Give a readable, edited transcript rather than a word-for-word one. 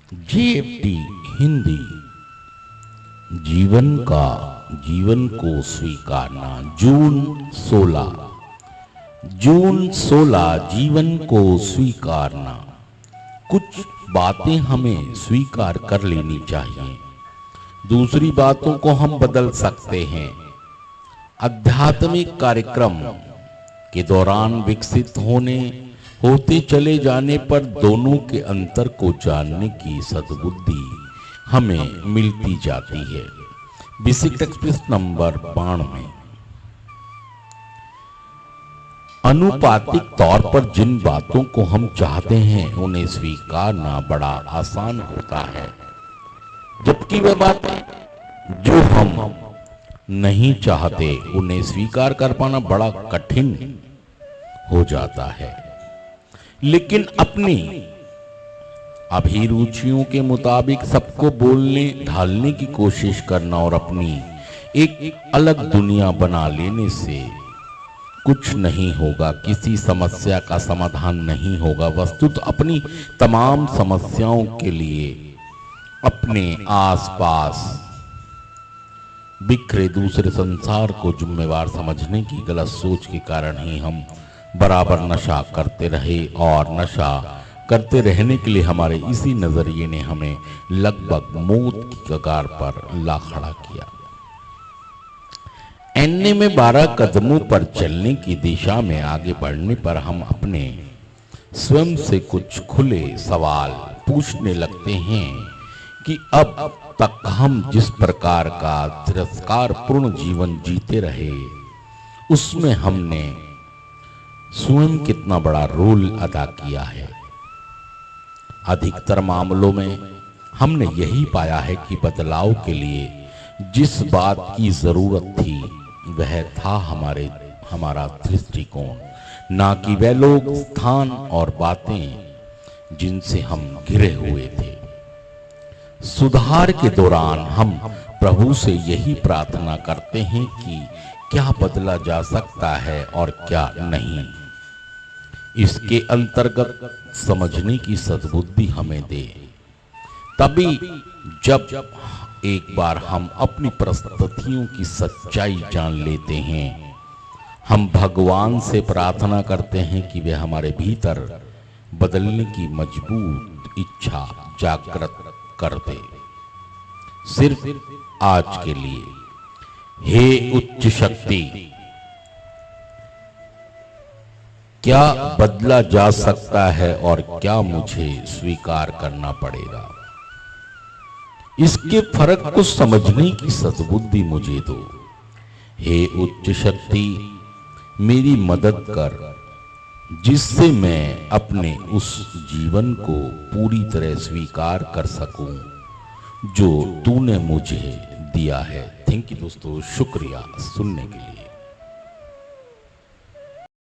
JFD Hindi जीवन को स्वीकारना। जून 16 जीवन को स्वीकारना। कुछ बातें हमें स्वीकार कर लेनी चाहिए, दूसरी बातों को हम बदल सकते हैं। आध्यात्मिक कार्यक्रम के दौरान विकसित होते चले जाने पर दोनों के अंतर को जानने की सद्बुद्धि हमें मिलती जाती है। बिसिक एक्सप्रेस नंबर 92। अनुपातिक तौर पर जिन बातों को हम चाहते हैं उन्हें स्वीकारना बड़ा आसान होता है, जबकि वह बातें जो हम नहीं चाहते उन्हें स्वीकार कर पाना बड़ा कठिन हो जाता है। लेकिन अपनी अभिरुचियों के मुताबिक सबको बोलने ढालने की कोशिश करना और अपनी एक अलग दुनिया बना लेने से कुछ नहीं होगा, किसी समस्या का समाधान नहीं होगा। वस्तुतः अपनी तमाम समस्याओं के लिए अपने आसपास बिखरे दूसरे संसार को जिम्मेवार समझने की गलत सोच के कारण ही हम बराबर नशा करते रहे, और नशा करते रहने के लिए हमारे इसी नजरिए ने हमें लगभग मौत की कगार पर ला खड़ा किया। एन्ने में 12 कदमों पर चलने की दिशा में आगे बढ़ने पर हम अपने स्वयं से कुछ खुले सवाल पूछने लगते हैं कि अब तक हम जिस प्रकार का तिरस्कारपूर्ण जीवन जीते रहे उसमें हमने स्वयं कितना बड़ा रोल अदा किया है। अधिकतर मामलों में हमने यही पाया है कि बदलाव के लिए जिस बात की जरूरत थी वह था हमारा दृष्टिकोण, ना कि वह लोग, स्थान और बातें जिनसे हम घिरे हुए थे। सुधार के दौरान हम प्रभु से यही प्रार्थना करते हैं कि क्या बदला जा सकता है और क्या नहीं। इसके अंतर्गत समझने की सद्बुद्धि हमें दे। तभी जब एक बार हम अपनी परिस्थितियों की सच्चाई जान लेते हैं, हम भगवान से प्रार्थना करते हैं कि वे हमारे भीतर बदलने की मजबूत इच्छा जागृत कर दे। सिर्फ आज के लिए, हे उच्च शक्ति, क्या बदला जा सकता है और क्या मुझे स्वीकार करना पड़ेगा? इसके फर्क को समझने की सद्बुद्धि मुझे दो। हे उच्च शक्ति, मेरी मदद कर जिससे मैं अपने उस जीवन को पूरी तरह स्वीकार कर सकूं जो तूने मुझे दिया है। थैंक यू दोस्तों, शुक्रिया सुनने के लिए।